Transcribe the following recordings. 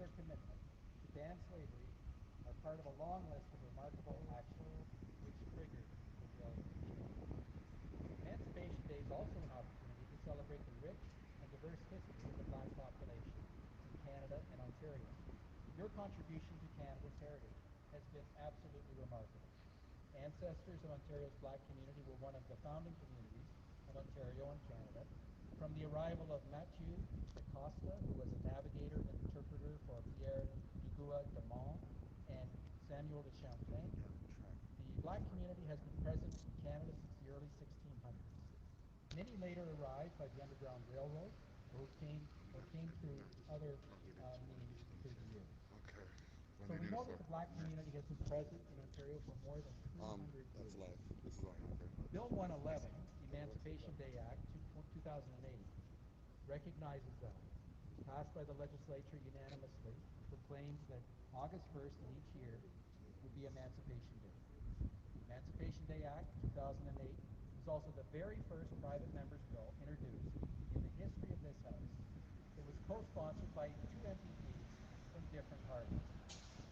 their commitment to ban slavery are part of a long list of remarkable actions which triggered the Jailbreak. Emancipation Day is also an opportunity to celebrate the rich and diverse history of the Black population in Canada and Ontario. Your contribution to Canada's heritage has been absolutely remarkable. Ancestors of Ontario's Black community were one of the founding communities of Ontario and Canada. From the arrival of Mathieu de Costa, who was a navigator and interpreter for Pierre Duguay de Mont and Samuel de Champlain, the Black community has been present in Canada since the early 1600s. Many later arrived by the Underground Railroad or came through other means through the years. Okay. So we know that the Black community has been present in Ontario for more than 300 That's years. live. This is on. Okay. Bill 111, Emancipation Day Act, 2008, recognizes that. Passed by the legislature unanimously, proclaims that August 1st in each year would be Emancipation Day. The Emancipation Day Act, 2008, was also the very first private member's bill introduced in the history of this House. It was co-sponsored by two MPPs from different parties,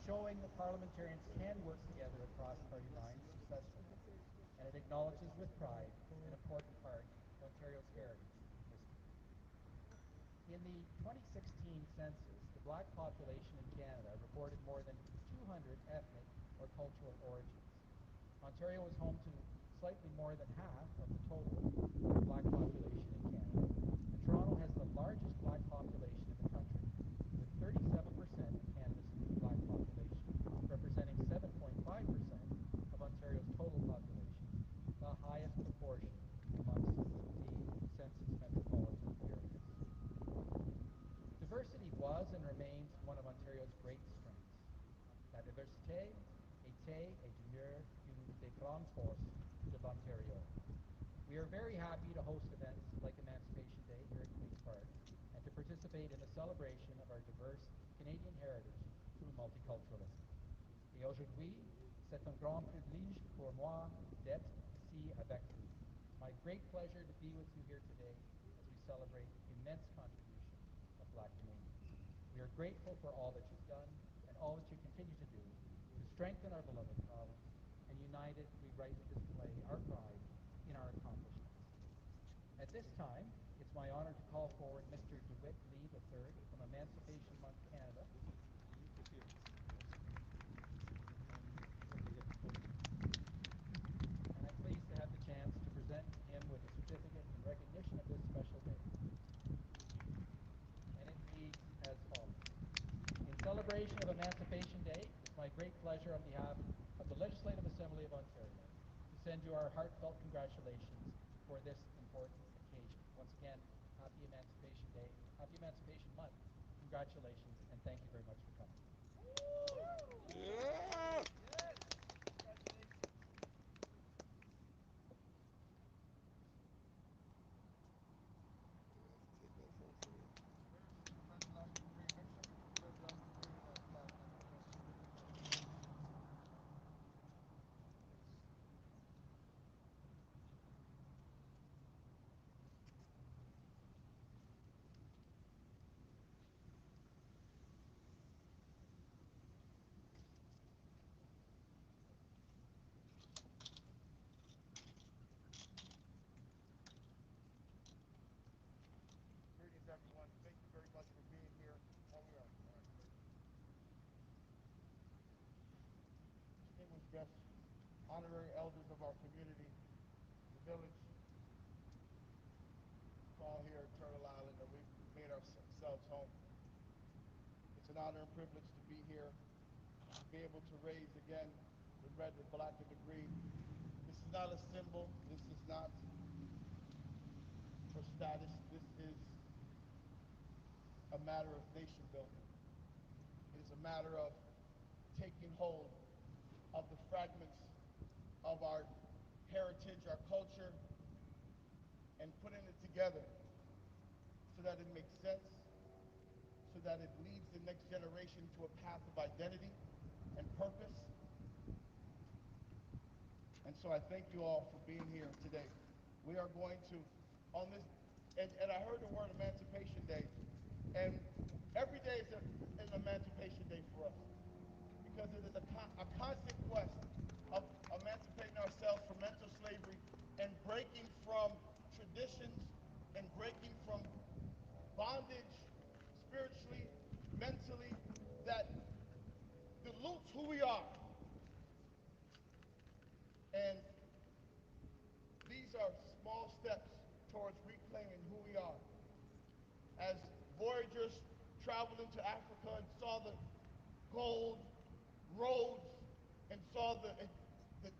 showing that parliamentarians can work together across party lines successfully, and it acknowledges with pride an important part of Ontario's heritage and history. In the 2016 census, the Black population in Canada reported more than 200 ethnic or cultural origins. Ontario is home to slightly more than half of the total Black population in Canada, and Toronto has the largest Black population in the country, with 37% of Canada's Black population, representing 7.5% of Ontario's total population, the highest proportion amongst the census metropolitan areas. Diversity was and remains one of Ontario's great strengths. La diversité était et demeure une des grandes forces de l'Ontario. We are very happy to host events like Emancipation Day here at Queen's Park and to participate in the celebration of our diverse Canadian heritage through multiculturalism. Et aujourd'hui, c'est un grand privilège pour moi d'être ici avec vous. My great pleasure to be with you here today as we celebrate the immense contribution of Black Canadians. We are grateful for all that you've done and all that you continue to do to strengthen our beloved province, and united we rightly display our pride in our accomplishments. At this time, it's my honor to call forward Mr. DeWitt Lee III from Emancipation Month Canada. And I'm pleased to have the chance to present him with a certificate in recognition of this special day. And it reads as follows. In celebration of Emancipation Day, it's my great pleasure on behalf of the Legislative Assembly of Ontario to send you our heartfelt congratulations for this important occasion. Once again, happy Emancipation Day, happy Emancipation Month. Congratulations, and thank you very much for coming. Yeah! Greetings, everyone. Thank you very much for being here. Oh, we are. All right, great. Distinguished guests, honorary elders of our community, the village, it's all here at Turtle Island, and we've made ourselves home. It's an honor and privilege to be here, to be able to raise again the red, the black, and the green. This is not a symbol. This is not for status. This is a matter of nation building. It is a matter of taking hold of the fragments of our heritage, our culture, and putting it together so that it makes sense, so that it leads the next generation to a path of identity and purpose. And so I thank you all for being here today. We are going to, on this, and I heard the word Emancipation Day, and Every day is an emancipation day for us because it is a constant quest of emancipating ourselves from mental slavery and breaking from traditions and breaking from bondage spiritually, mentally, that dilutes who we are. And these are small steps towards reclaiming who we are. As voyagers traveled into Africa and saw the gold roads and saw the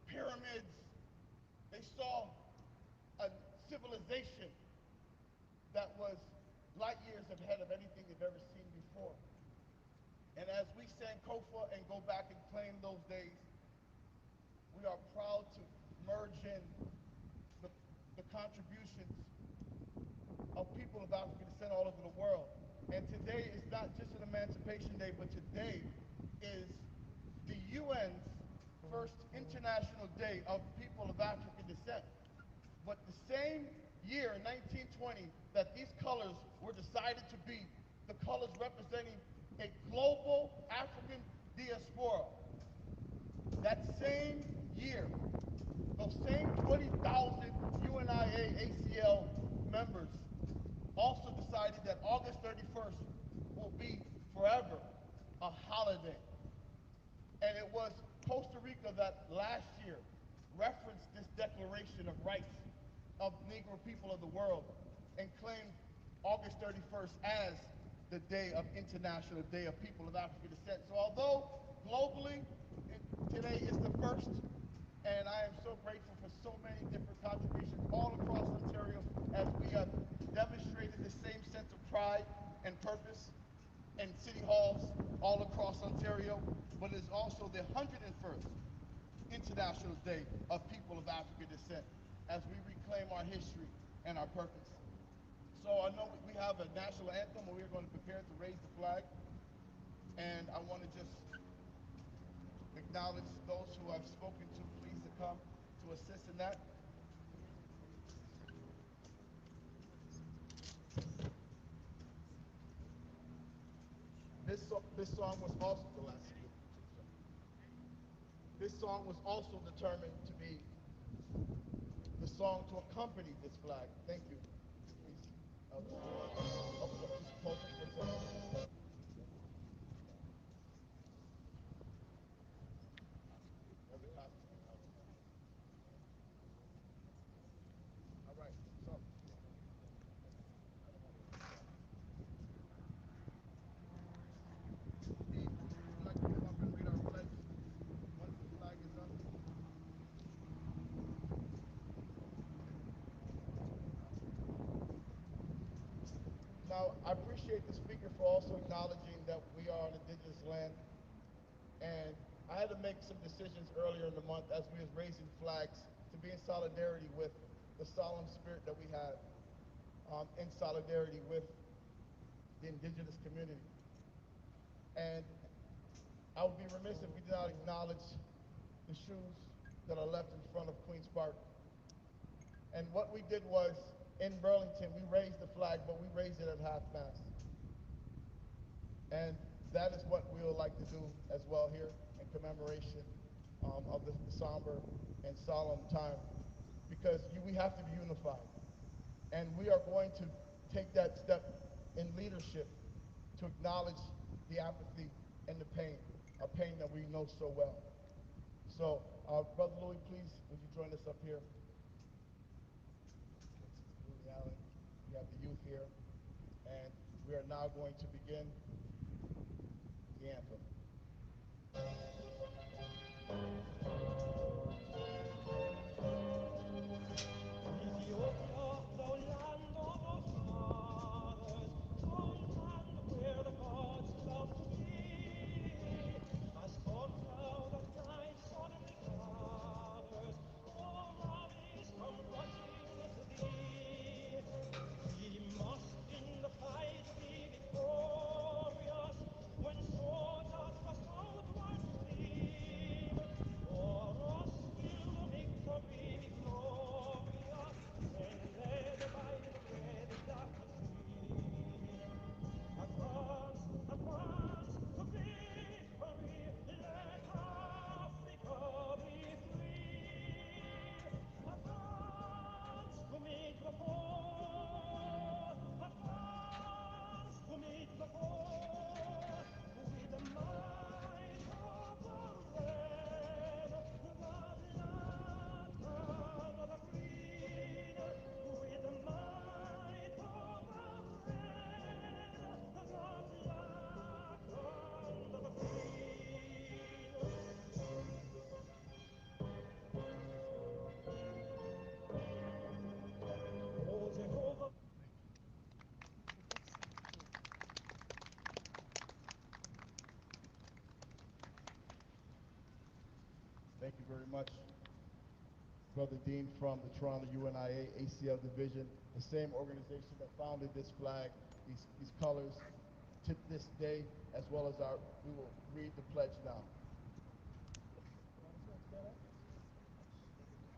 pyramids, they saw a civilization that was light years ahead of anything they've ever seen before. And as we Sankofa and go back and claim those days, we are proud to merge in the contributions of people of African descent all over the world. And today is not just an Emancipation Day, but today is the UN's first International Day of People of African descent. But the same year, in 1920, that these colors were decided to be the colors representing a global African diaspora, that same year, those same 20,000 UNIA ACL members also decided that August 31st will be forever a holiday. And it was Costa Rica that last year referenced this Declaration of Rights of Negro people of the world and claimed August 31st as the day of International Day of People of African Descent. So although globally today is the first, and I am so grateful for so many different contributions all across Ontario as we have demonstrated the same sense of pride and purpose in city halls all across Ontario, but it is also the 101st International Day of People of African Descent as we reclaim our history and our purpose. So I know we have a national anthem where we're going to prepare to raise the flag, and I want to just acknowledge those who I've spoken to, please to come to assist in that. This song was also the last year. This song was also determined to be the song to accompany this flag. Thank you. Please. Just hold it for a second. All right. So. Would like to come up and read our pledge once the flag is up. Now, I appreciate the speaker for also acknowledging that we are on indigenous land. And I had to make some decisions earlier in the month as we was raising flags to be in solidarity with the solemn spirit that we have, in solidarity with the indigenous community. And I would be remiss if we did not acknowledge the shoes that are left in front of Queen's Park. And what we did was, in Burlington, we raised the flag, but we raised it at half-mast. And that is what we would like to do as well here in commemoration of the somber and solemn time, because we have to be unified. And we are going to take that step in leadership to acknowledge the apathy and the pain, a pain that we know so well. So, Brother Louis, please, would you join us up here? Louis Allen, we have the youth here, and we are now going to begin the anthem. When swords are thrust outward stream, very much. Brother Dean from the Toronto UNIA ACL Division, the same organization that founded this flag, these colors, to this day, as well as we will read the pledge now.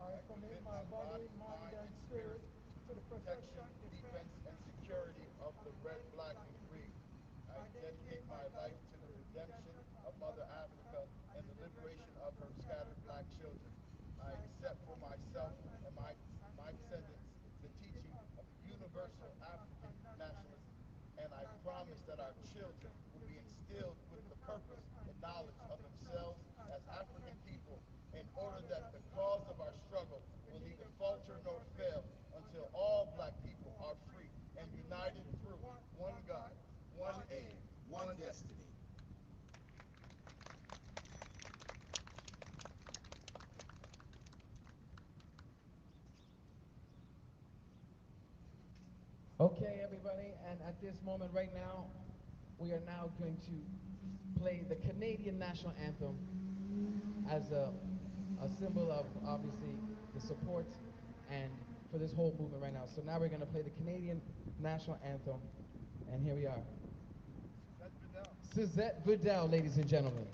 I commit my body, mind, and spirit to the protection, defense, and security of the red, black, and green. I dedicate my life to the redemption of Mother Africa and the liberation of her scattered black children. I accept for myself and my descendants the teaching of the universal African nationalism, and I promise that our children will be instilled with the purpose and knowledge of themselves as African people, in order that the cause of our struggle will neither falter nor fail until all black people are free and united through one God, one aim, one destiny. Okay, everybody, and at this moment right now, we are now going to play the Canadian National Anthem as a symbol of, obviously, the support and for this whole movement right now. So now we're going to play the Canadian National Anthem, and here we are. Suzette Vidal, ladies and gentlemen.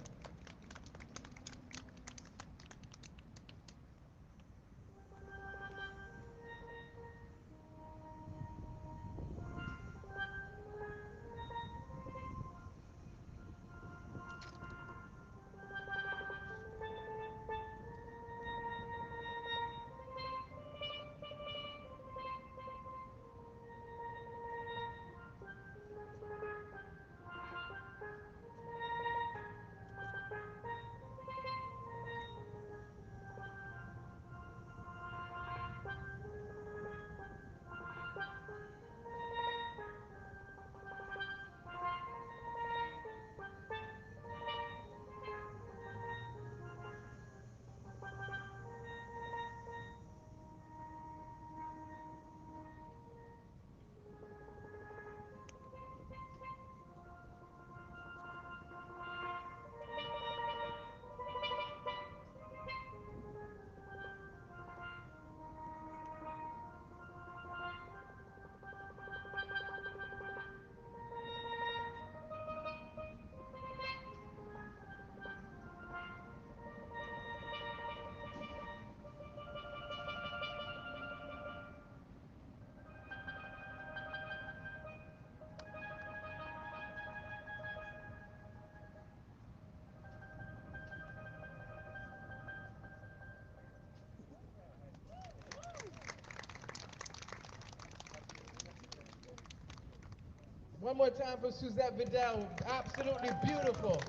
One more time for Suzette Vidal. Absolutely beautiful.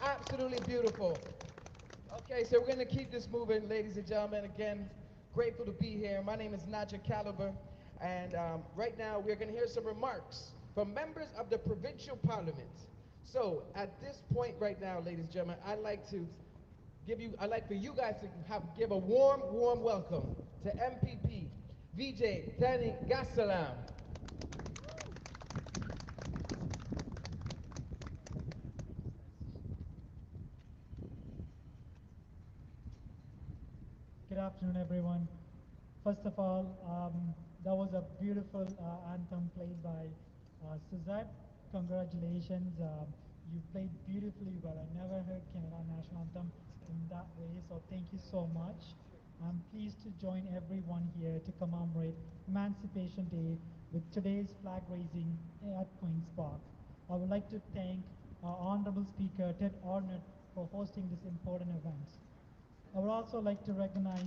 Absolutely beautiful. Okay, so we're going to keep this moving, ladies and gentlemen. Again, grateful to be here. My name is Naja Caliber, and right now we're going to hear some remarks from members of the Provincial Parliament. So at this point right now, ladies and gentlemen, I'd like for you guys to give a warm welcome to Mpp VJ Tani Gassalam. Good afternoon, everyone. First of all, that was a beautiful anthem played by Suzette. Congratulations. You played beautifully well. I never heard Canada National Anthem in that way, so thank you so much. I'm pleased to join everyone here to commemorate Emancipation Day with today's flag raising at Queen's Park. I would like to thank our Honorable Speaker, Ted Arnott, for hosting this important event. I would also like to recognize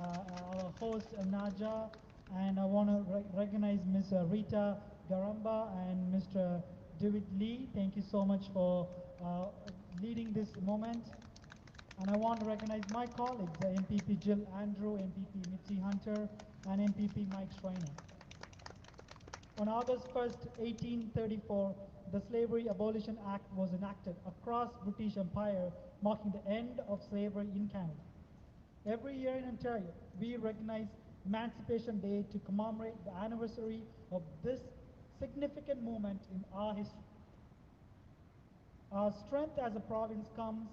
our host, Naja, and I want to recognize Ms. Rita Garamba and Mr. David Lee. Thank you so much for leading this moment. And I want to recognize my colleagues, Mpp Jill Andrew, Mpp Mitzi Hunter, and Mpp Mike Schreiner. On August 1st, 1834, the Slavery Abolition Act was enacted across British Empire, marking the end of slavery in Canada. Every year in Ontario, we recognize Emancipation Day to commemorate the anniversary of this significant moment in our history. Our strength as a province comes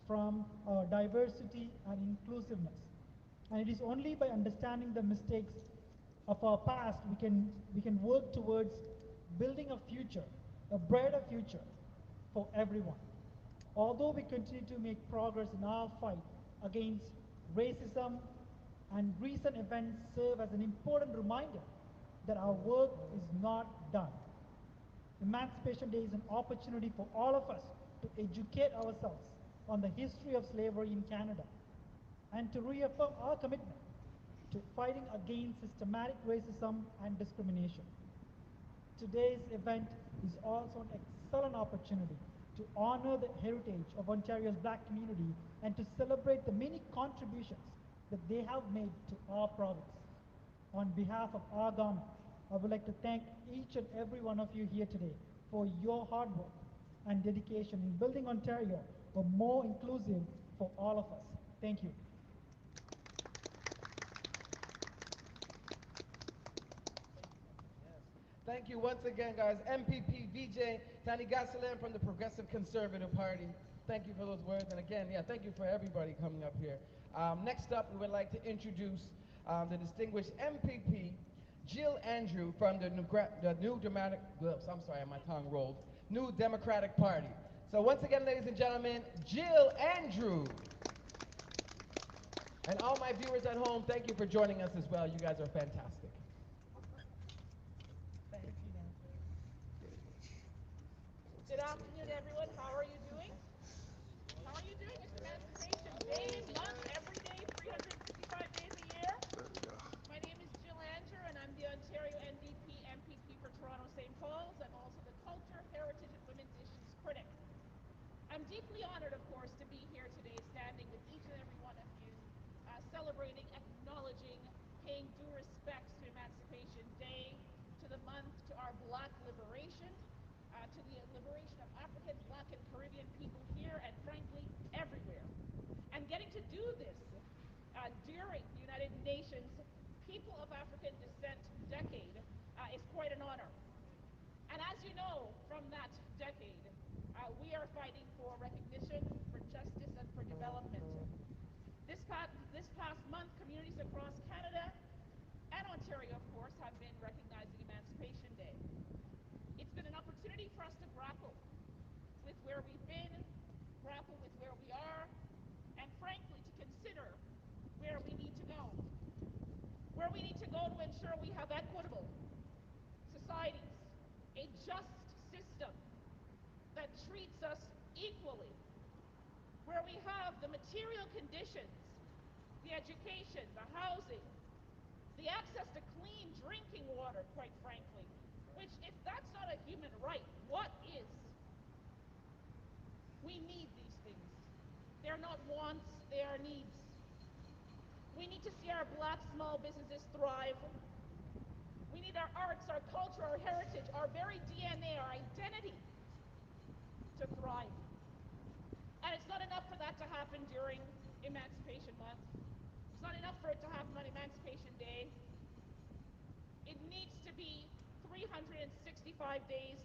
from diversity and inclusiveness. And it is only by understanding the mistakes of our past we can work towards building a future, a brighter future for everyone. Although we continue to make progress in our fight against racism, and recent events serve as an important reminder that our work is not done. Emancipation Day is an opportunity for all of us to educate ourselves on the history of slavery in Canada and to reaffirm our commitment to fighting against systematic racism and discrimination. Today's event is also an excellent opportunity to honor the heritage of Ontario's Black community and to celebrate the many contributions that they have made to our province. On behalf of our government, I would like to thank each and every one of you here today for your hard work and dedication in building Ontario a more inclusive for all of us. Thank you. Thank you once again, guys. MPP VJ Tani Gasalam from the Progressive Conservative Party. Thank you for those words. And again, yeah, thank you for everybody coming up here. Next up, we would like to introduce the distinguished MPP Jill Andrew from the New Democratic, I'm sorry, my tongue rolled, New Democratic Party. So once again, ladies and gentlemen, Jill Andrew. And all my viewers at home, thank you for joining us as well. You guys are fantastic. Thank you, Nancy. Good afternoon, everyone. How are you doing? How are you doing? It's Emancipation Day, month, every day, 365 days a year. My name is Jill Andrew, and I'm the Ontario NDP MPP for Toronto St. Paul's. I'm also the Culture, Heritage, and Women's Issues critic. I'm deeply honored, of course, to be here today, standing with each and every one of you, celebrating, acknowledging, paying due respects to Emancipation Day, to the month, to our Black liberation, to the liberation of African, Black, and Caribbean people here, and frankly, everywhere. And getting to do this during the United Nations People of African Descent Decade is quite an honor. And as you know, from that decade, we are fighting for recognition, for justice, and for development. This past month, communities across Canada and Ontario, of course, have been recognizing Emancipation Day. It's been an opportunity for us to grapple with where we've been, grapple with where we are, and frankly, to consider where we need to go. Where we need to go to ensure we have equitable societies, a just system that treats us equally, where we have the material conditions, the education, the housing, the access to clean drinking water, quite frankly, which if that's not a human right, what is? We need these things. They're not wants, they are needs. We need to see our Black small businesses thrive. We need our arts, our culture, our heritage, our very DNA, our identity to thrive. And it's not enough for that to happen during Emancipation Month. It's not enough for it to happen on Emancipation Day. It needs to be 365 days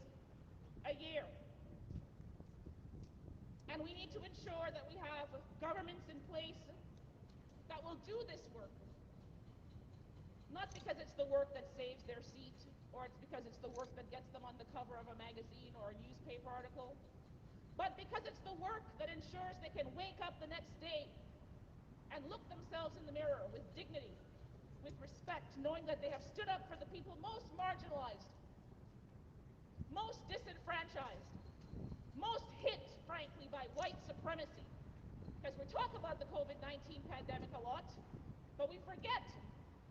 a year. And we need to ensure that we have governments in place that will do this work. Not because it's the work that saves their seat, or it's because it's the work that gets them on the cover of a magazine or a newspaper article, but because it's the work that ensures they can wake up the next day and look themselves in the mirror with dignity, with respect, knowing that they have stood up for the people most marginalized, most disenfranchised, most hit, frankly, by white supremacy. Because we talk about the COVID-19 pandemic a lot, but we forget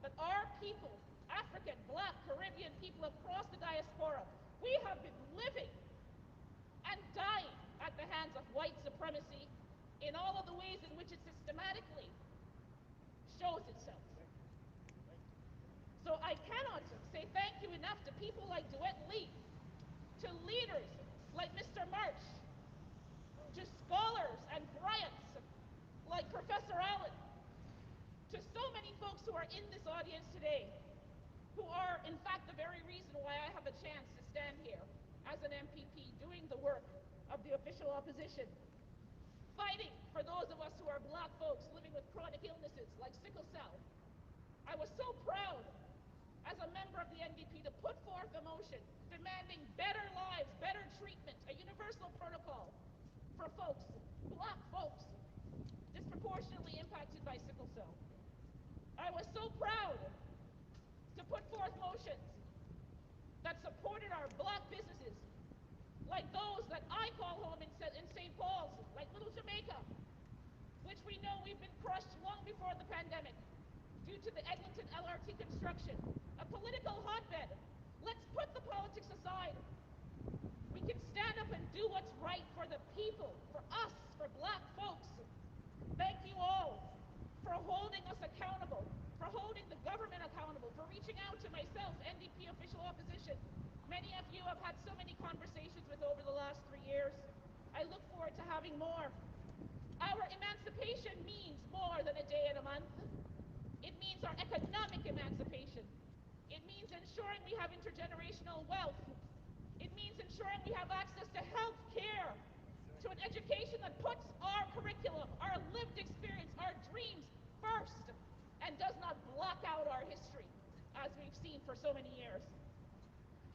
that our people, African, Black, Caribbean people across the diaspora, we have been living and dying at the hands of white supremacy in all of the ways in which it systematically shows itself. So I cannot say thank you enough to people like DeWitt Lee, to leaders like Mr. March, to scholars and Bryants like Professor Allen, to so many folks who are in this audience today, who are in fact the very reason why I have a chance to stand here as an MPP doing the work of the official opposition. fighting for those of us who are black folks living with chronic illnesses like sickle cell. I was so proud as a member of the NDP to put forth a motion demanding better lives, better treatment, a universal protocol for folks, black folks, disproportionately impacted by sickle cell. I was so proud to put forth motions that supported our black businesses, like those that I call home in St. Paul's, like Little Jamaica, which we know we've been crushed long before the pandemic due to the Eglinton LRT construction, a political hotbed. Let's put the politics aside. We can stand up and do what's right for the people, for us, for black folks. Thank you all for holding us accountable, for holding the government accountable, for reaching out to myself, NDP official opposition. Many of you I've had so many conversations with over the last 3 years. I look forward to having more. Our emancipation means more than a day and a month. It means our economic emancipation. It means ensuring we have intergenerational wealth. It means ensuring we have access to health care, to an education that puts our curriculum, our lived experience, our dreams first, and does not block out our history, as we've seen for so many years.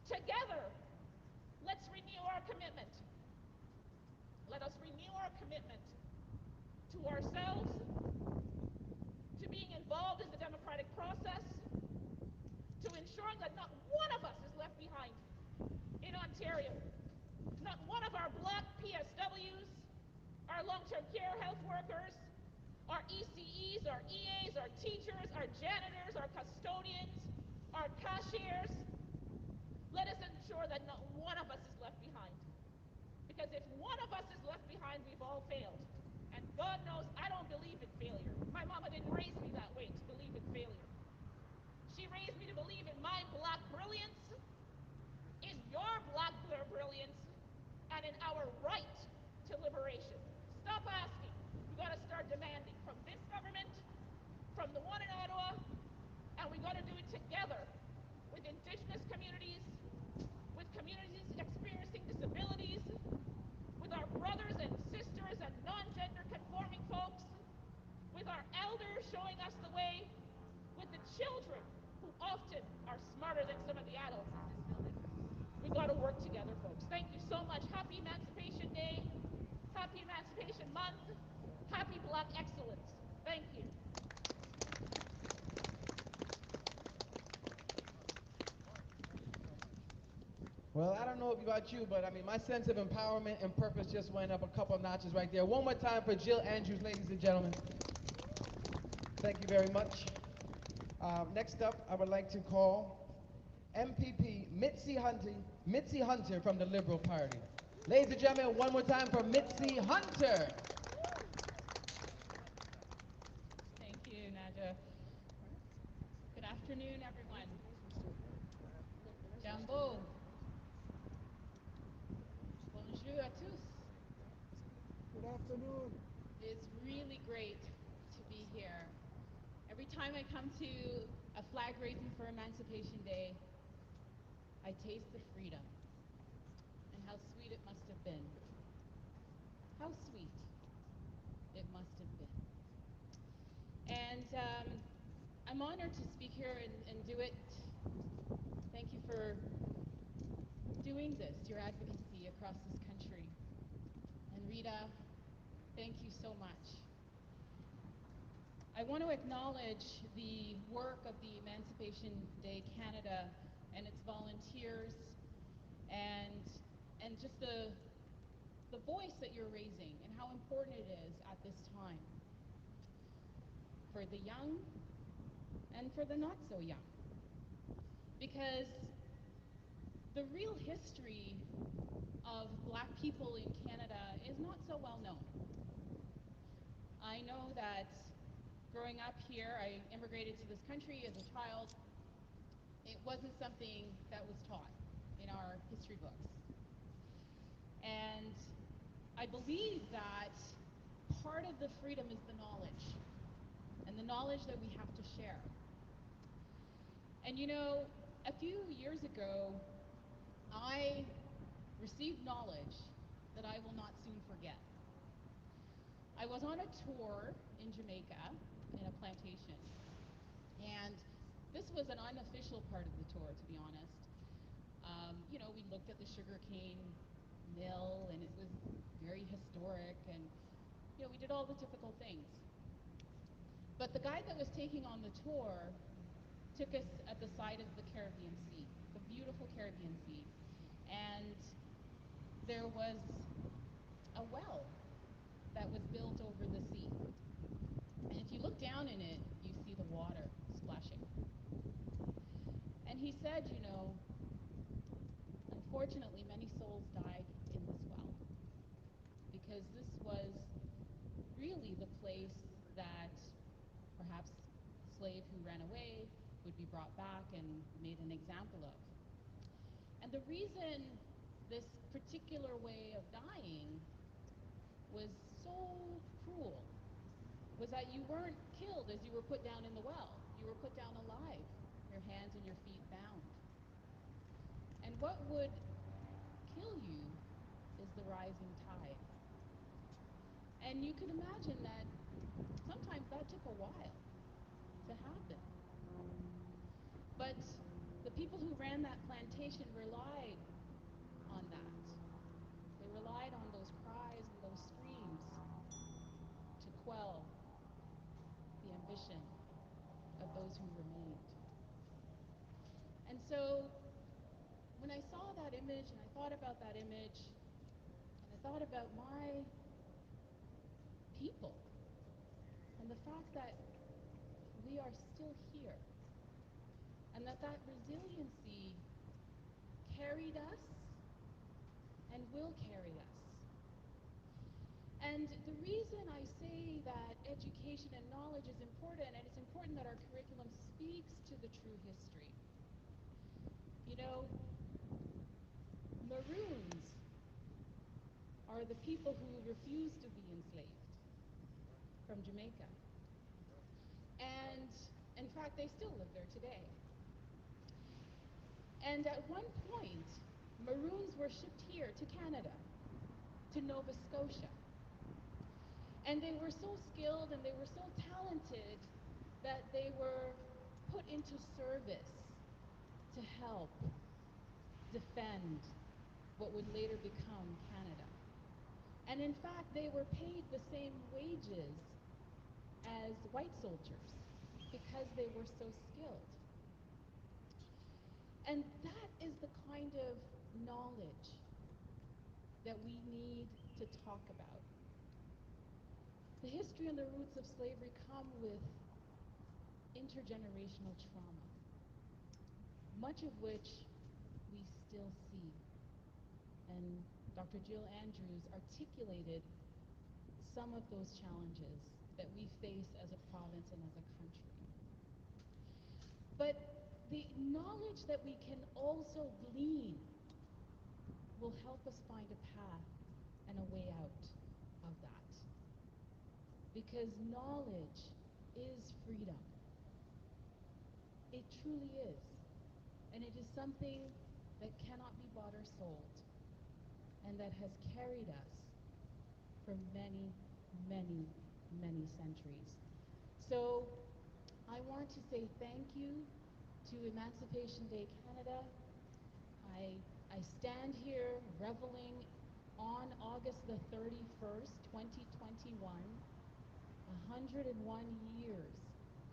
Together, let's renew our commitment. Let us renew our commitment to ourselves, to being involved in the democratic process, to ensuring that not one of us is left behind in Ontario. Not one of our black PSWs, our long-term care health workers, our ECEs, our EAs, our teachers, our janitors, our custodians, our cashiers. Let us ensure that not one of us is left behind. Because if one of us is left behind, we've all failed. And God knows I don't believe in failure. My mama didn't raise me that way to believe in failure. She raised me to believe in my black brilliance, in your black brilliance, and in our right to liberation. Stop asking. We got to start demanding from this government, from the one in Ottawa, and we got to do it together with Indigenous communities, with communities experiencing disabilities, with our brothers and sisters and non-gender conforming folks, with our elders showing us the way, with the children who often are smarter than some of the adults in this building. We got to work together, folks. Thank you so much. Happy Emancipation Day. Happy Emancipation Month. Happy Black Excellence. Thank you. Well, I don't know about you, but I mean, my sense of empowerment and purpose just went up a couple of notches right there. One more time for Jill Andrews, ladies and gentlemen. Thank you very much. Next up, I would like to call Mpp Mike Schreiner from the Liberal Party. Ladies and gentlemen, one more time for Mike Schreiner. Thank you, Naja. Good afternoon, everyone. Jambo. Bonjour à tous. Good afternoon. It's really great to be here. Every time I come to a flag raising for Emancipation Day, I taste the freedom and how sweet it must have been. How sweet it must have been. And I'm honored to speak here and do it. Thank you for doing this, your advocacy across this country. And Rita, thank you so much. I want to acknowledge the work of the Emancipation Day Canada and its volunteers and just the voice that you're raising and how important it is at this time for the young and for the not so young. Because the real history of Black people in Canada is not so well known. I know that growing up here, I immigrated to this country as a child. It wasn't something that was taught in our history books. And I believe that part of the freedom is the knowledge, and the knowledge that we have to share. And you know, a few years ago, I received knowledge that I will not soon forget. I was on a tour in Jamaica in a plantation. And this was an unofficial part of the tour, to be honest. We looked at the sugarcane mill, and it was very historic, and, we did all the typical things. But the guy that was taking on the tour took us at the side of the Caribbean Sea, the beautiful Caribbean Sea. And there was a well that was built over the sea. And if you look down in it, you see the water splashing. And he said, unfortunately, many souls died in this well, because this was really the place that perhaps a slave who ran away would be brought back and made an example of. And the reason this particular way of dying was so cruel was that you weren't killed as you were put down in the well. You were put down alive, your hands and your feet bound. And what would kill you is the rising tide. And you can imagine that sometimes that took a while to happen. But the people who ran that plantation relied on that. They relied on those cries and those screams to quell the ambition of those who remained. And so when I saw that image, and I thought about that image, and I thought about my people, and the fact that we are still here, and that resiliency carried us and will carry us. And the reason I say that education and knowledge is important, and it's important that our curriculum speaks to the true history. Maroons are the people who refused to be enslaved from Jamaica. And in fact, they still live there today. And at one point, Maroons were shipped here to Canada, to Nova Scotia. And they were so skilled and they were so talented that they were put into service to help defend what would later become Canada. And in fact, they were paid the same wages as white soldiers because they were so skilled. And that is the kind of knowledge that we need to talk about. The history and the roots of slavery come with intergenerational trauma, much of which we still see. And Dr. Jill Andrews articulated some of those challenges that we face as a province and as a country. But the knowledge that we can also glean will help us find a path and a way out of that. Because knowledge is freedom. It truly is. And it is something that cannot be bought or sold, and that has carried us for many, many, many centuries. So I want to say thank you to Emancipation Day Canada. I stand here reveling on August the 31st, 2021, 101 years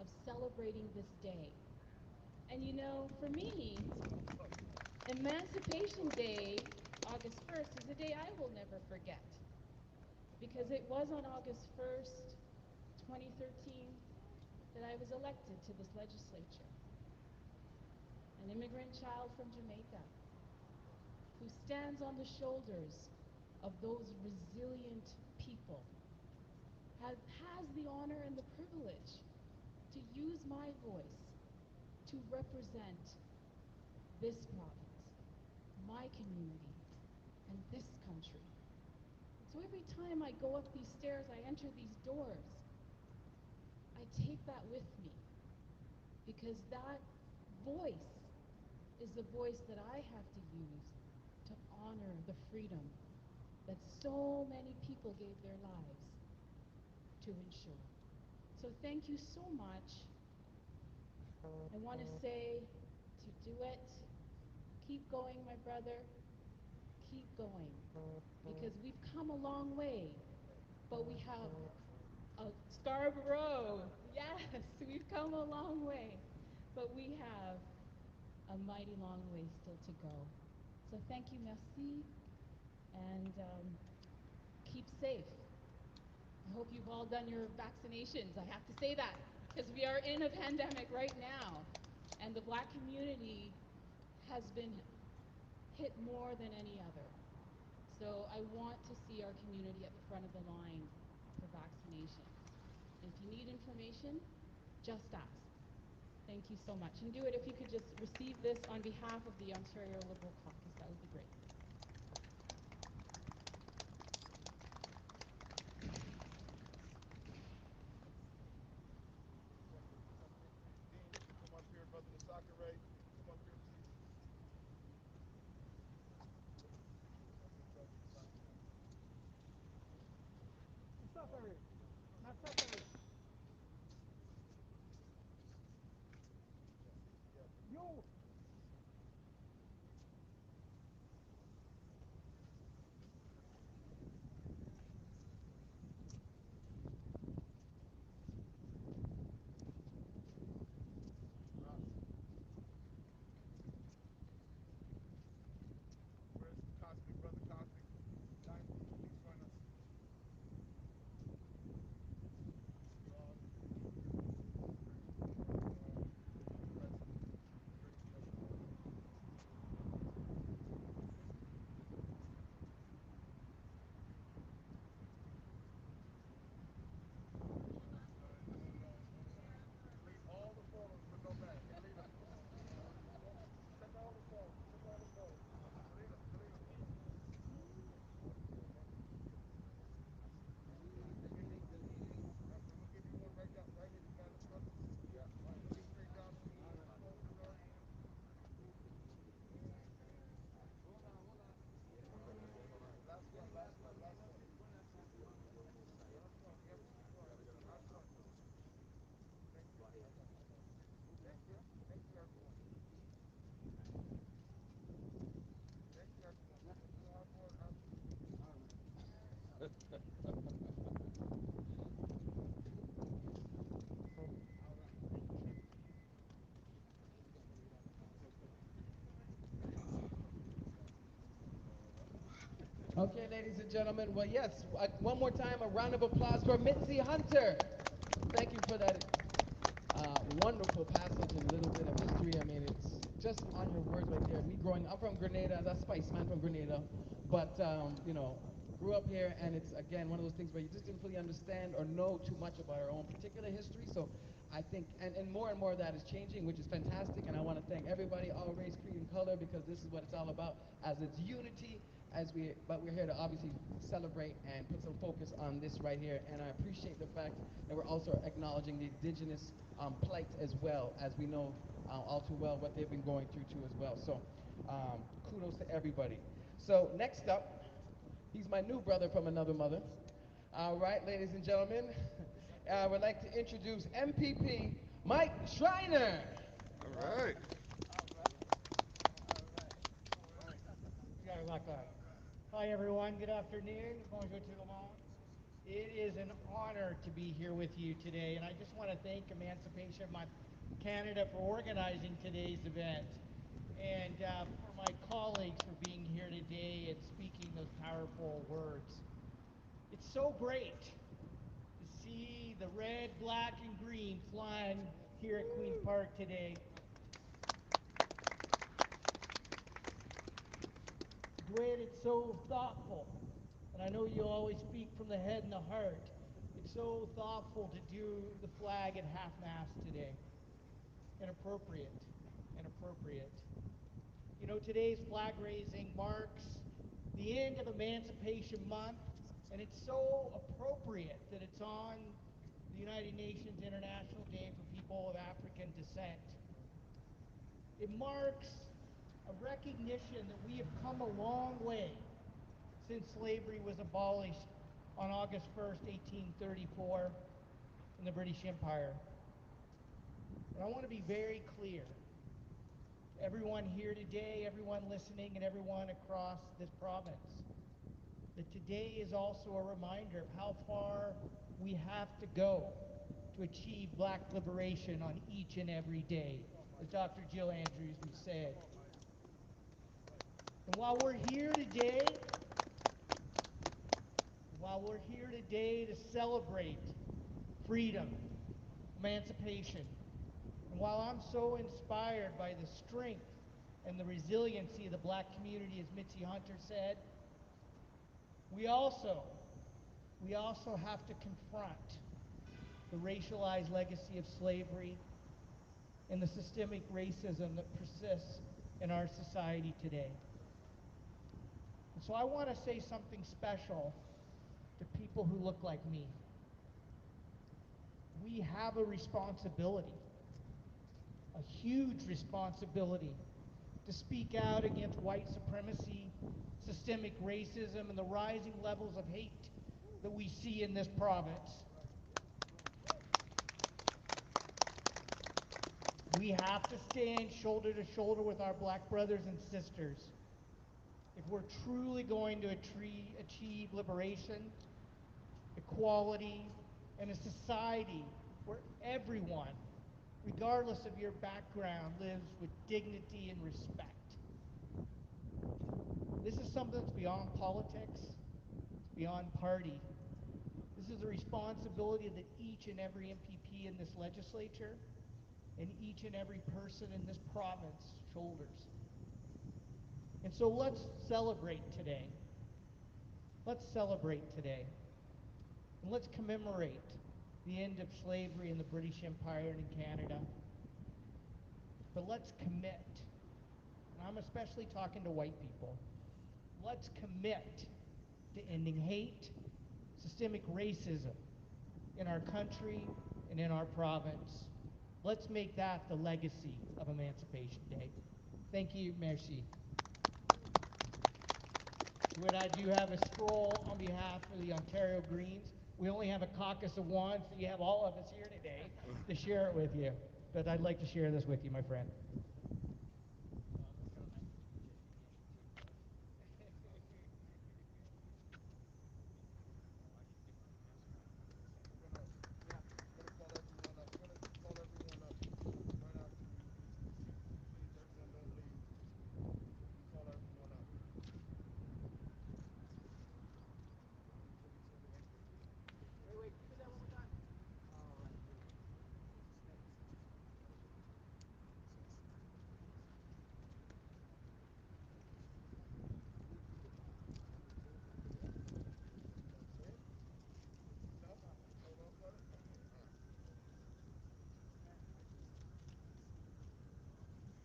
of celebrating this day. And for me, Emancipation Day, August 1st, is a day I will never forget, because it was on August 1st, 2013, that I was elected to this legislature. An immigrant child from Jamaica who stands on the shoulders of those resilient people, has the honor and the privilege to use my voice to represent this province, my community, and this country. So every time I go up these stairs, I enter these doors, I take that with me, because that voice is the voice that I have to use to honor the freedom that so many people gave their lives to ensure. So thank you so much. I want to say to do it, keep going, my brother, keep going, because we've come a long way, but we have a Scarborough. Yes, we've come a long way, but we have a mighty long way still to go. So thank you, merci, and keep safe. I hope you've all done your vaccinations. I have to say that because we are in a pandemic right now, and the Black community has been hit more than any other. So I want to see our community at the front of the line for vaccinations. And if you need information, just ask. Thank you so much. And do it if you could just receive this on behalf of the Ontario Liberal Caucus. That would be great. Come up here, Brother Nasaka Ray. Come up here, please. Where's Cosmic, Brother Cosmic? Diamond, please join us. Delete all the photos with no bag. Delete them. Check all the photos. Check all the photos. Delete them. Delete them. I'm gonna give you one right down, right here. You got it, brother? Yeah. Looking straight down to me. Focus on. Last one, last one, last one. Last one. Yep. Last one. Thank you. Thank you. Thank you, everyone. Thank you, everyone. Okay, ladies and gentlemen. Well, yes, one more time, a round of applause for Mitzi Hunter. Thank you for that wonderful passage and a little bit of history. I mean, it's just on your words right there. Me growing up from Grenada, that's Spice Man from Grenada, but you know, grew up here, and it's again one of those things where you just didn't fully understand or know too much about our own particular history. So I think, and more of that is changing, which is fantastic. And I want to thank everybody, all race, creed, and color, because this is what it's all about, as it's unity. But we're here to obviously celebrate and put some focus on this right here. And I appreciate the fact that we're also acknowledging the indigenous plight as well, as we know all too well what they've been going through too as well. So kudos to everybody. So next up, he's my new brother from another mother. All right, ladies and gentlemen, I would like to introduce Mpp Mike Schreiner. All right. Hi everyone, good afternoon. Bonjour tout le monde. It is an honor to be here with you today, and I just want to thank Emancipation Month Canada for organizing today's event, and for my colleagues for being here today and speaking those powerful words. It's so great to see the red, black, and green flying here at Queen's Park today. Great, it's so thoughtful, and I know you always speak from the head and the heart. It's so thoughtful to do the flag at half-mast today, and appropriate, and appropriate. You know, today's flag raising marks the end of Emancipation Month, and it's so appropriate that it's on the United Nations International Day for People of African Descent. It marks a recognition that we have come a long way since slavery was abolished on August 1st, 1834. in the British Empire. And I want to be very clear to everyone here today, everyone listening, and everyone across this province, that today is also a reminder of how far we have to go to achieve black liberation on each and every day, as Dr. Jill Andrews would say. And while we're here today to celebrate freedom, emancipation, and while I'm so inspired by the strength and the resiliency of the black community, as Mitzi Hunter said, we also have to confront the racialized legacy of slavery and the systemic racism that persists in our society today. And so I want to say something special to people who look like me. We have a responsibility, a huge responsibility, to speak out against white supremacy, systemic racism, and the rising levels of hate that we see in this province. We have to stand shoulder to shoulder with our black brothers and sisters if we're truly going to achieve liberation, equality, and a society where everyone, regardless of your background, lives with dignity and respect. This is something that's beyond politics, it's beyond party. This is a responsibility that each and every MPP in this legislature and each and every person in this province shoulders. And so let's celebrate today. Let's celebrate today. And let's commemorate the end of slavery in the British Empire and in Canada. But let's commit, and I'm especially talking to white people, let's commit to ending hate, systemic racism in our country and in our province. Let's make that the legacy of Emancipation Day. Thank you, merci. When I do have a scroll on behalf of the Ontario Greens. We only have a caucus of one, so you have all of us here today to share it with you. But I'd like to share this with you, my friend.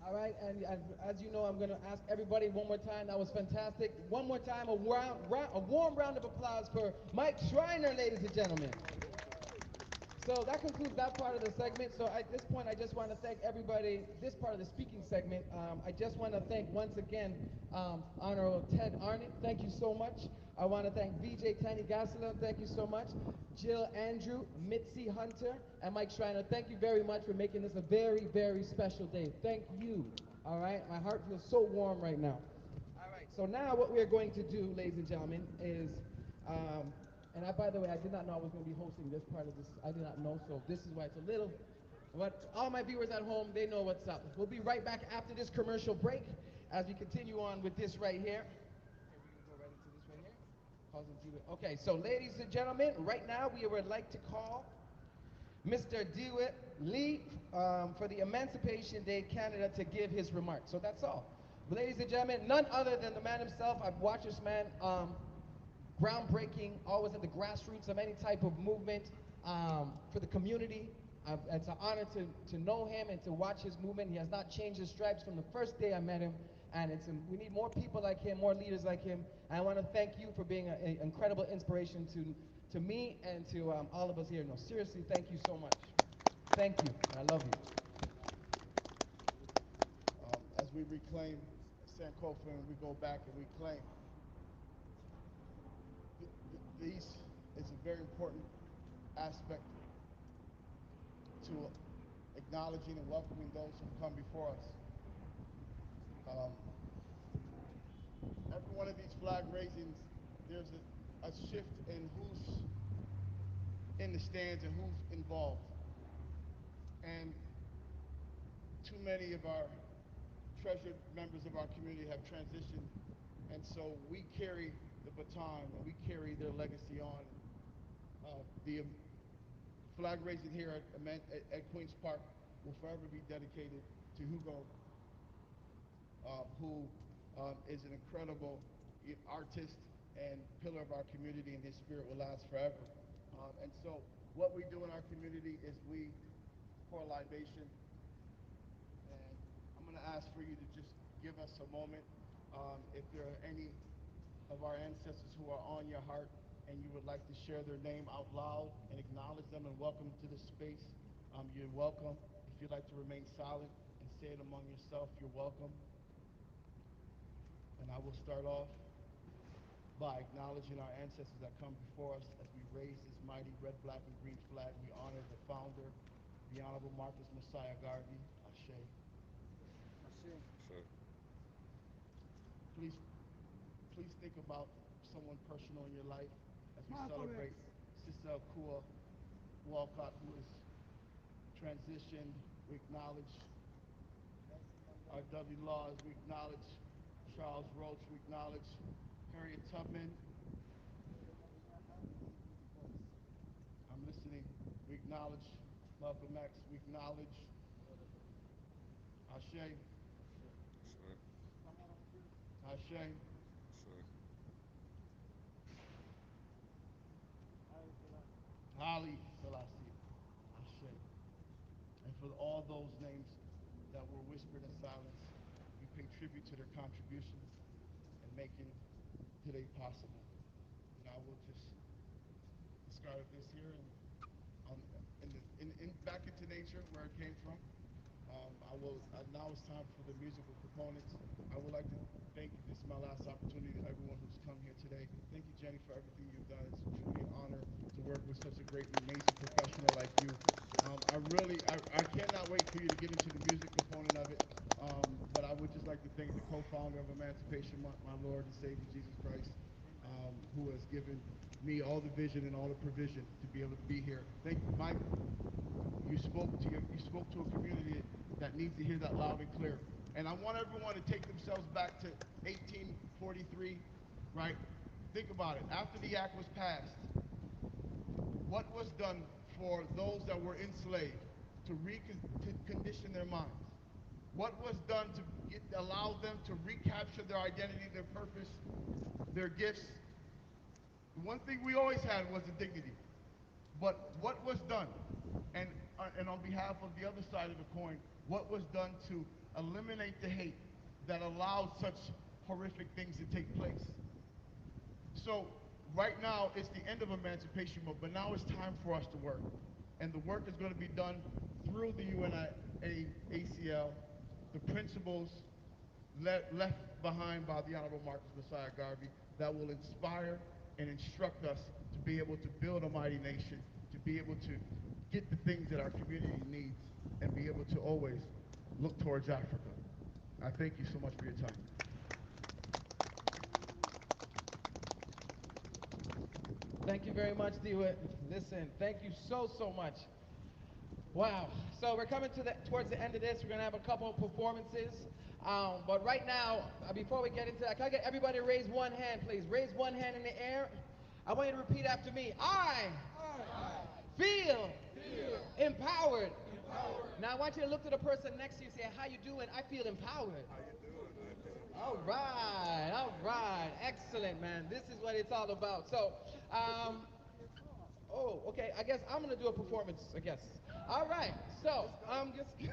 All right, and as you know, I'm going to ask everybody one more time. That was fantastic. One more time, a warm round of applause for Mike Schreiner, ladies and gentlemen. So that concludes that part of the segment. So at this point, I just want to thank everybody. This part of the speaking segment, I just want to thank once again Honorable Ted Arnott. Thank you so much. I want to thank VJ Tani Gasola. Thank you so much. Jill Andrew, Mitzi Hunter, and Mike Schreiner, thank you very much for making this a very, very special day. Thank you. All right, my heart feels so warm right now. All right, so now what we're going to do, ladies and gentlemen, is, by the way, I did not know I was going to be hosting this part of this. I did not know, so this is why it's a little, but all my viewers at home, they know what's up. We'll be right back after this commercial break as we continue on with this right here. Okay, so ladies and gentlemen, right now we would like to call Mr. Dewitt Lee for the Emancipation Day Canada to give his remarks. So that's all. Ladies and gentlemen, none other than the man himself. I've watched this man groundbreaking, always at the grassroots of any type of movement for the community. It's an honor to know him and to watch his movement. He has not changed his stripes from the first day I met him. And we need more people like him, more leaders like him. And I want to thank you for being an incredible inspiration to me and to all of us here. No, seriously, thank you so much. Thank you. I love you. As we reclaim Sankofa and we go back and we claim, the East is a very important aspect to acknowledging and welcoming those who've come before us. Um, every one of these flag raisings, there's a shift in who's in the stands and who's involved. And too many of our treasured members of our community have transitioned, and so we carry the baton and we carry their legacy on. The flag raising here at Queens Park will forever be dedicated to Hugo, who is an incredible artist and pillar of our community, and his spirit will last forever. And so what we do in our community is we pour a libation, and I'm going to ask for you to just give us a moment. If there are any of our ancestors who are on your heart and you would like to share their name out loud and acknowledge them and welcome to this space, you're welcome. If you'd like to remain silent and say it among yourself, you're welcome. And I will start off by acknowledging our ancestors that come before us as we raise this mighty red, black, and green flag. We honor the founder, the Honorable Marcus Messiah Garvey. Ashe. Ashe. Please think about someone personal in your life as we celebrate Sister Akua Walcott, who is transitioned. We acknowledge our W. Laws. We acknowledge Charles Roach. We acknowledge Harriet Tubman. I'm listening. We acknowledge Malcolm X. We acknowledge Ashe. Ashe. Ali Selassie. Ashe. And for all those names that were whispered in silence, we pay tribute to their contributions in making today possible. And I will just discard this here and back into nature where it came from. Now it's time for the musical components. I would like to thank, this is my last opportunity, to everyone who's come here today. Thank you, Jenny, for everything you've done. It's truly an honor to work with such a great, amazing professional like you. I cannot wait for you to get into the music component of it. But I would just like to thank the co-founder of Emancipation Month, my Lord and Savior, Jesus Christ, who has given me all the vision and all the provision to be able to be here. Thank you, Mike. You spoke to a community that needs to hear that loud and clear. And I want everyone to take themselves back to 1843, right? Think about it. After the act was passed, what was done for those that were enslaved to recondition their minds? What was done to allow them to recapture their identity, their purpose, their gifts? The one thing we always had was the dignity. But what was done? And on behalf of the other side of the coin, what was done to eliminate the hate that allowed such horrific things to take place? So right now, it's the end of Emancipation Month, but now it's time for us to work. And the work is going to be done through the UNACL, the principles left behind by the Honorable Marcus Messiah Garvey that will inspire and instruct us to be able to build a mighty nation, to be able to get the things that our community needs, and be able to always look towards Africa. I thank you so much for your time. Thank you very much, Dewitt. Listen, thank you so much. Wow. So we're coming towards the end of this. We're going to have a couple of performances. But right now, before we get into that, can I get everybody to raise one hand, please? Raise one hand in the air. I want you to repeat after me. I feel empowered. Now I want you to look to the person next to you and say, how you doing? I feel empowered. How you doing? All right. Excellent, man. This is what it's all about. So, okay. I guess I'm going to do a performance, I guess. All right. So, I'm just... yeah,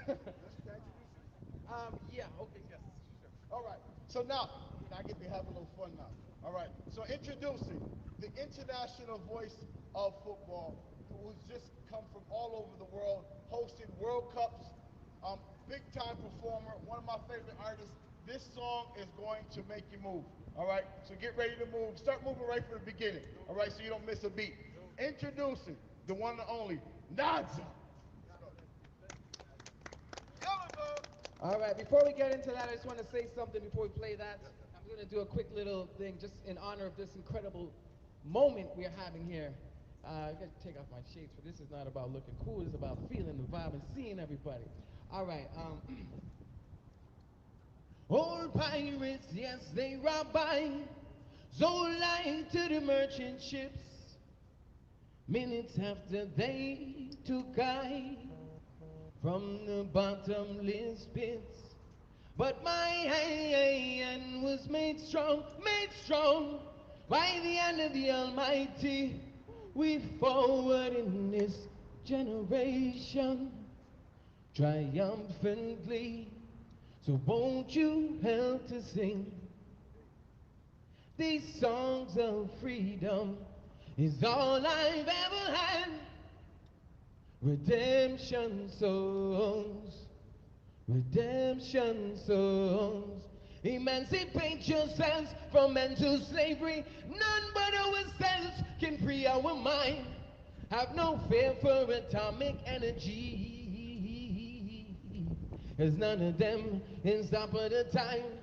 okay, yes. Sure. All right. So now, I get to have a little fun now. All right. So introducing the international voice of football, who's just come from all over the world, hosted World Cups, big time performer, one of my favorite artists. This song is going to make you move. All right. So get ready to move. Start moving right from the beginning. All right. So you don't miss a beat. Introducing the one and only Nadza. All right, before we get into that, I just want to say something before we play that. I'm going to do a quick little thing just in honor of this incredible moment we're having here. I got to take off my shades, but this is not about looking cool. This is about feeling the vibe and seeing everybody. All right. Old pirates, yes, they robbed by sold life to the merchant ships. Minutes after they took I from the bottomless pits. But my hand was made strong by the hand of the Almighty. We forward in this generation triumphantly. So won't you help to sing these songs of freedom? Is all I've ever had. Redemption songs, redemption songs. Emancipate yourselves from mental slavery. None but ourselves can free our mind. Have no fear for atomic energy, 'cause none of them can stop at a time.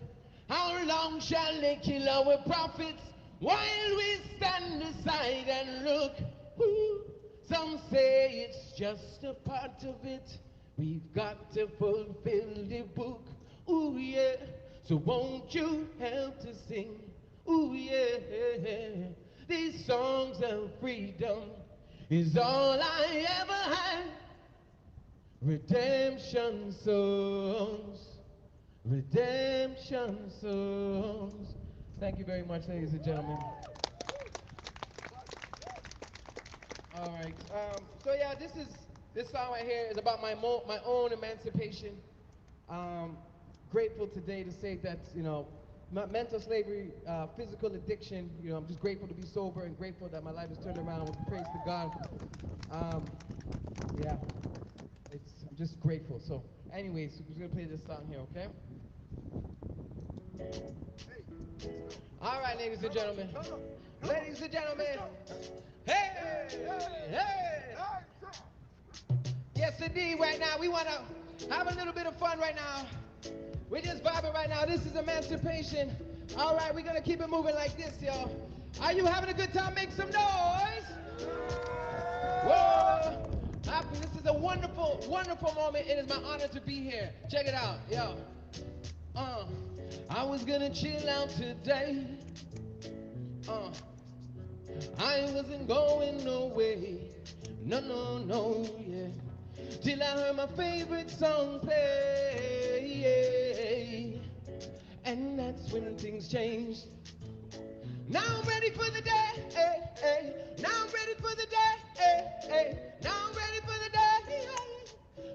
How long shall they kill our prophets while we stand aside and look? Ooh, some say it's just a part of it. We've got to fulfill the book. Ooh, yeah. So won't you help to sing? Ooh, yeah. These songs of freedom is all I ever had. Redemption songs, redemption songs. Thank you very much, ladies and gentlemen. All right. So yeah, this song right here is about my own emancipation. Grateful today to say that, you know, mental slavery, physical addiction. You know, I'm just grateful to be sober and grateful that my life has turned around. Praise to God. Yeah, I'm just grateful. So, anyways, we're just gonna play this song here, okay? All right, ladies and gentlemen. Ladies and gentlemen. Hey, hey. Yes, indeed. Right now, we wanna have a little bit of fun right now. We're just vibing right now. This is emancipation. All right, we're gonna keep it moving like this, y'all. Are you having a good time? Make some noise. Whoa. This is a wonderful, wonderful moment. It is my honor to be here. Check it out, yo. I was gonna chill out today. I wasn't going no way. No, no, no, yeah. Till I heard my favorite song play, yeah. And that's when things changed. Now I'm ready for the day, hey, hey. Now I'm ready for the day, hey, hey. Now I'm ready for the day, hey.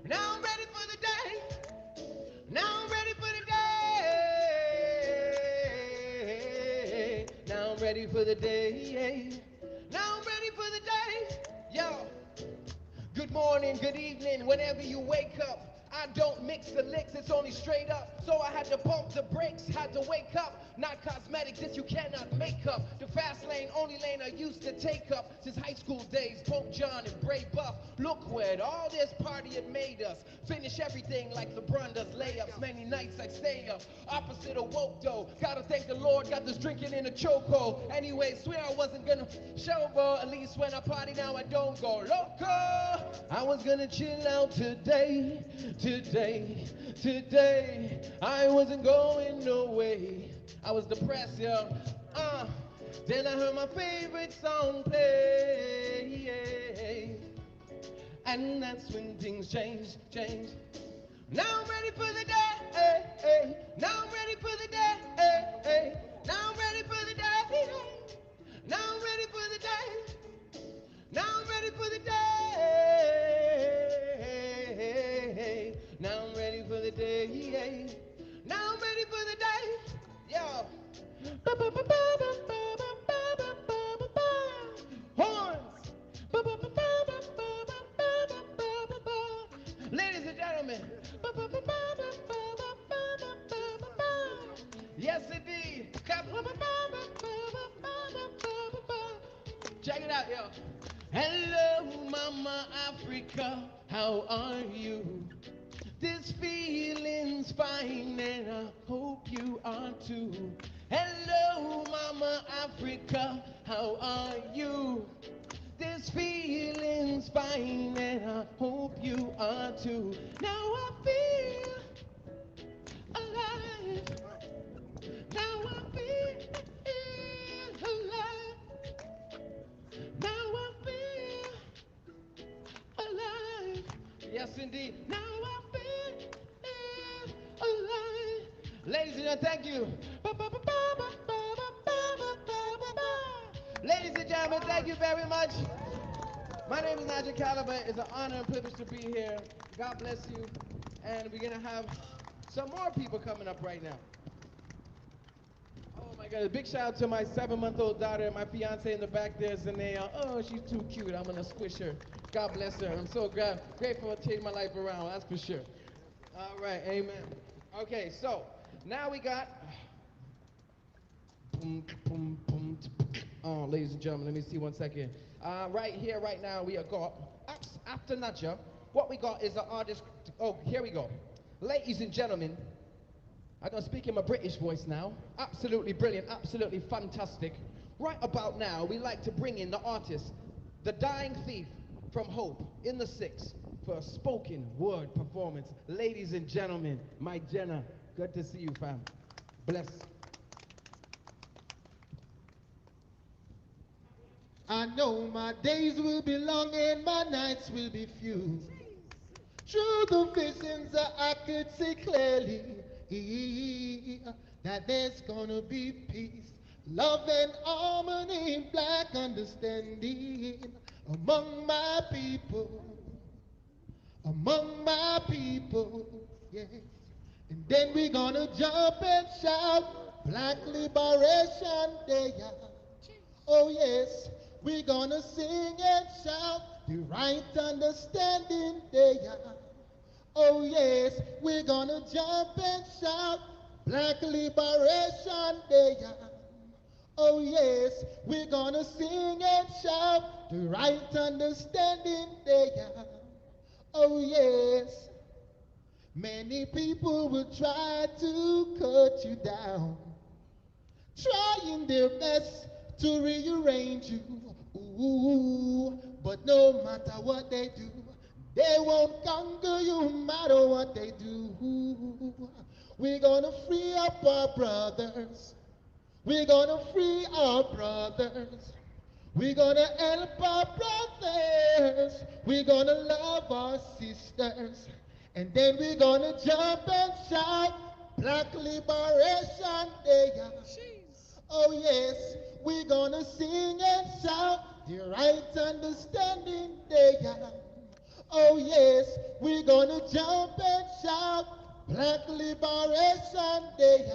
Now I'm ready for the day. Now I'm ready for the day. Now I'm ready for the day. Now I'm ready for the day. Yo. Good morning, good evening, whenever you wake up. I don't mix the licks, it's only straight up. So I had to pump the brakes, had to wake up. Not cosmetic, this you cannot make up. The fast lane, only lane I used to take up since high school days. Pope John and Bray Buff. Look where all this party had made us. Finish everything like LeBron does layups. Many nights I stay up, opposite of woke though. Gotta thank the Lord, got this drinking in a chokehold. Anyway, swear I wasn't gonna showboat. At least when I party now I don't go loco. I was gonna chill out today. I wasn't going no way. I was depressed, yo. Then I heard my favorite song play, yeah. And that's when things change. Now I'm ready for the day, hey, hey. Now I'm ready for the day, hey, hey. Now I'm ready for the day, hey. Now I'm ready for the day. Now I'm ready for the day. Now I'm ready for the day. Now I'm ready for the day. Yo. Horns. Ladies and gentlemen. Yes, indeed. Check it out, yo. Hello, Mama Africa, how are you? This feeling's feeling's fine, and I hope you are too. Hello, Mama Africa, how are you? This feeling's fine, and I hope you are too. Now I feel alive. Now I feel alive. Now I feel alive. Yes, indeed. Now I feel alive. Ladies and gentlemen, thank you. Ladies and gentlemen, thank you very much. My name is Nigel Caliber. It's an honor and privilege to be here. God bless you. And we're going to have some more people coming up right now. Oh my God, a big shout out to my 7-month-old daughter, my fiance in the back there, Zanea. Oh, she's too cute. I'm gonna squish her. God bless her. I'm so grateful to take my life around, that's for sure. All right, amen. Okay, so now we got, oh, ladies and gentlemen, let me see 1 second. Right here, right now, we have got, after Nacha, what we got is the artist, oh, here we go. Ladies and gentlemen, I'm going to speak in my British voice now. Absolutely brilliant, absolutely fantastic. Right about now, we like to bring in the artist, the dying thief from Hope in the 6 for a spoken word performance. Ladies and gentlemen, Mike Jenner, good to see you, fam. Bless. I know my days will be long and my nights will be few. Through the visions I could see clearly that there's gonna be peace, love and harmony, black understanding among my people, yes. And then we're gonna jump and shout, Black Liberation Day. Oh yes, we're gonna sing and shout, the right understanding day. Oh yes, we're gonna jump and shout, Black Liberation Day. Oh yes, we're gonna sing and shout, the right understanding day. Oh yes, many people will try to cut you down, trying their best to rearrange you. Ooh, but no matter what they do, they won't conquer you, no matter what they do. We're gonna free up our brothers. We're gonna free our brothers. We're gonna help our brothers. We're gonna love our sisters. And then we're gonna jump and shout, Black Liberation Day. Oh yes, we're gonna sing and shout, the right understanding day. Oh yes, we're gonna jump and shout, Black Liberation Day.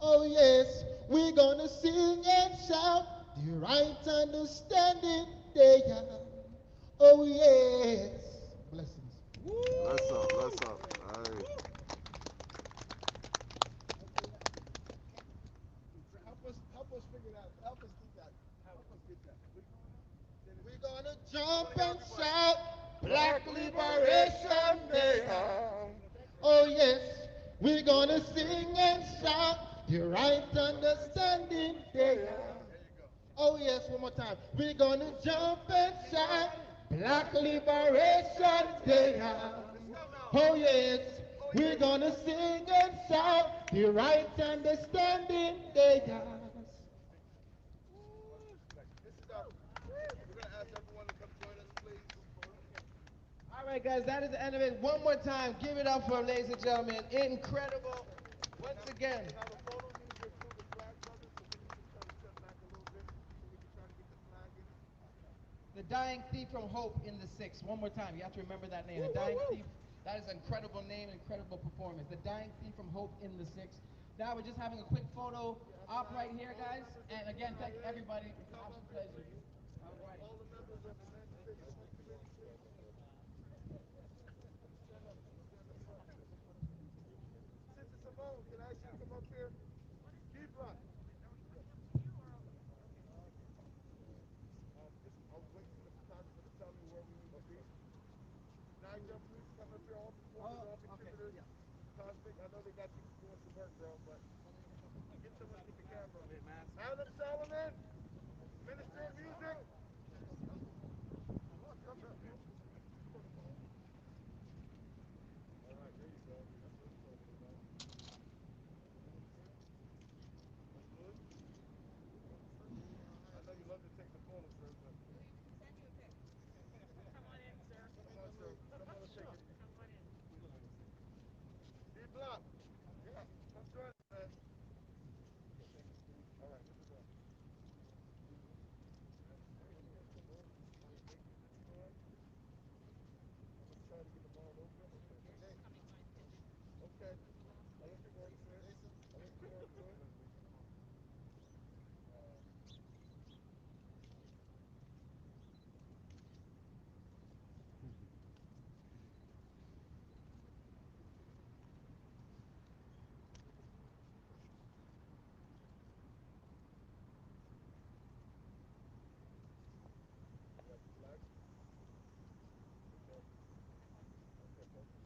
Oh yes, we're gonna sing and shout, the right understanding day. Oh yes. Blessings. Bless up, bless up. Aye. Help us figure that. Help us get that. Help us get that. We're gonna jump and shout, Black Liberation Day. Oh yes, we're gonna sing and shout, the right understanding day. Oh yes, one more time. We're gonna jump and shout, Black Liberation Day. Oh yes, we're gonna sing and shout, the right understanding day. This is our. We're gonna ask everyone to come join us, please. All right, guys, that is the end of it. One more time, give it up for, ladies and gentlemen, incredible. Once again. Now the photo needs to include the flag, brothers, so we need to try to step back a little bit so we can try to get the flag in it. The Dying Thief from Hope in the 6. One more time. You have to remember that name. The Dying Thief. That is an incredible name, incredible performance. The Dying Thief from Hope in the 6. Now we're just having a quick photo op right here, guys. And again, thank everybody. Absolute pleasure. All right. All the members of the Emancipation Committee, please. Sister Simone, can I ask you to come up here? Keep right. I'm waiting for the photographer to tell me where we need to be. Nigel, please come up here, all performers, all contributors. bro, but get someone to get the camera. Alan Solomon, Minister of Music. All right, there you go. That's what I'm talking about. That's good. I know you love to take the photo, sir, but Come on in, sir. come on, sir. Someone will take it. Come on in. D Block. Yeah, come join us, man. All right, this is one. I'm gonna try to get them all open. Okay. I'll let you work, sir. I'll let you work, sir. You got the flag? Okay. Okay, perfect.